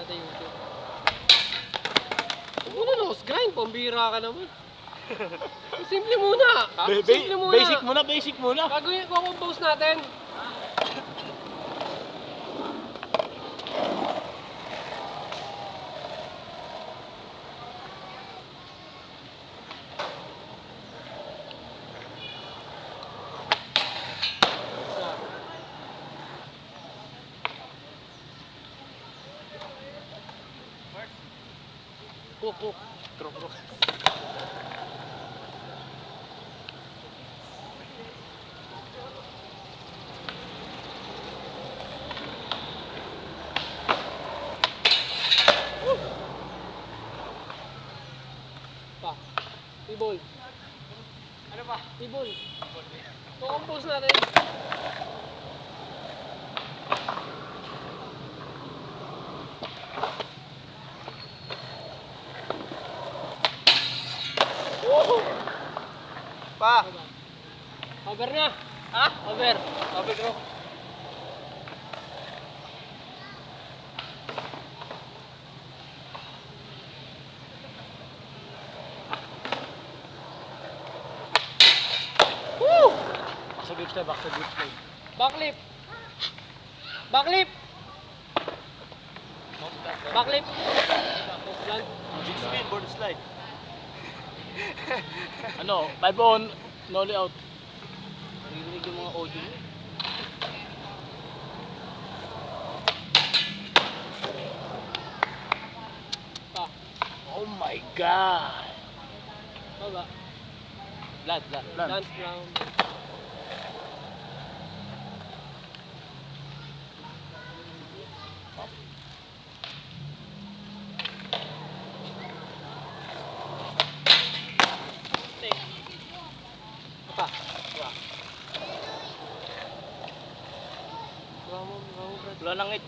natin YouTube. Huwag mo na nose grind, pambira ka naman. Simple muna. Simple muna. Basic muna. Gagawin ko ang post natin. Hook. Crook. T-ball. Ano ba? T-ball. Compose natin. Pa. Over na. Ha? Over. Over bro. Back to grip slide. Backlip. Backlip. Backlip. Six speed board slide. Ano, 5 on, nollie out. Narinig yung mga audio mo. Pa. Oh my god. Baba. Land. Dance round. Pa.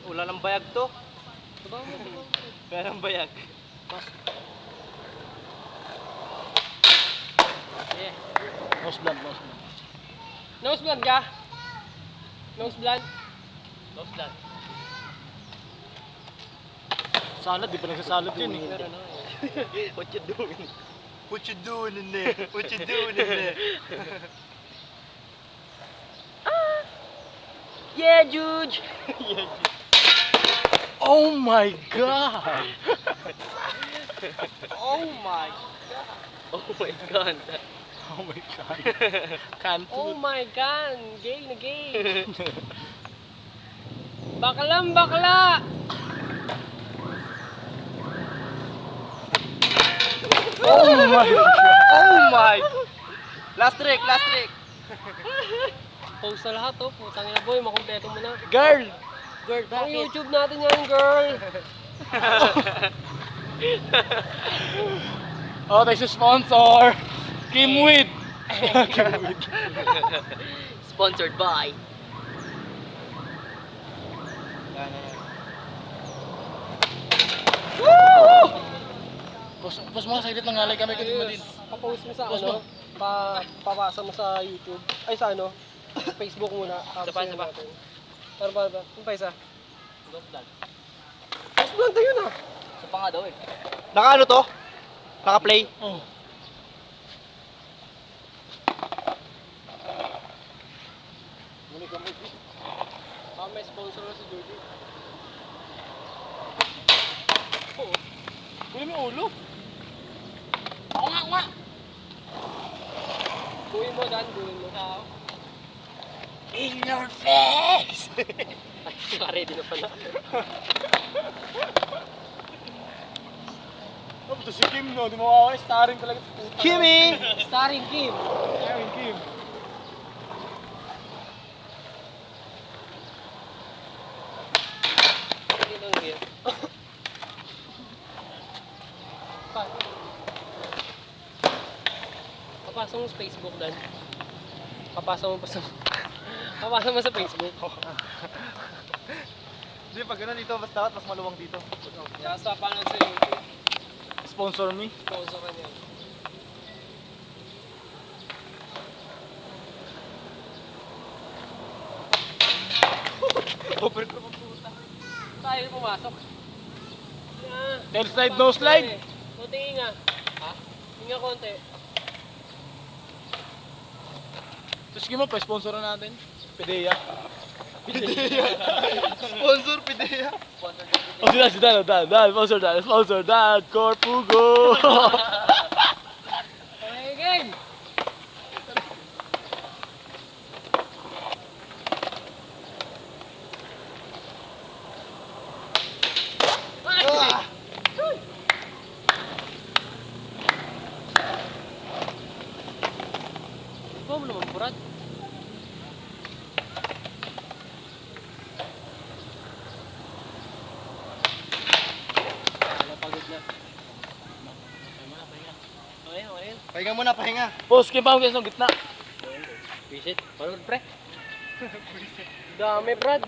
Wala nang bayag to. Baba mo. Wala nang bayag. Yeah. Nose blunt. Nose blunt ka? Nose blunt? Salad, di pa nagsasalad yun eh. Meron na. What you doing? What you doing in there? What you doing in there? Yeah, Juge! Oh my god! Oh my god! Oh my god. Can't Oh my god! Gay na gay! Bakla! Oh my god! Oh my! Last trick! Post na lahat oh, putang ina boy, makumpleto mo na. Girl! Pang YouTube natin yan, girl! Oh, tayo sa sponsor! Kimwid! Sponsored by... Post mo, saglit lang ngalay kami kundi mo din. Pa-post mo sa Post ano, mo. papasa mo sa YouTube. Ay sa ano, Facebook muna. Isa pa. Ano ba? Ano pa isa? Post vlog tayo na. Isa pa nga daw eh. Naka ano to? Naka-play? Oh. May sponsor na si Jojo. Oo. Huli mo yung ulo. Ako nga. Buhin mo, Dan. Buhin mo. In your face! Ay, ready na pala. Oh, ito si Kim no, di mo away, starring talaga. Kimmy! Starring Kim. Starring Kim. Ito ang gear. Papasok mo sa Facebook, Dan. Papasok mo sa Facebook. Hindi, pag gano'n dito, mas dapat mas maluwang dito. Tsaka sa panood sa YouTube. Sponsor me. Sponsor ka niya. Over ko pupunta. Tayo pumasok. Tail slide, no slide. Konti hinga. Ha? Hinga konti. So sige mo, pa-sponsor na natin. Pedea. Sponsor, Pidea. Oh, sila, sponsor that, Corpugo. Okay, gang! Ikaw mo naman, Brad. Pagod na. Okay. Pahinga muna, pahinga. Post game pa guys ng gitna. Visit. Panood, pre. Dami, Brad.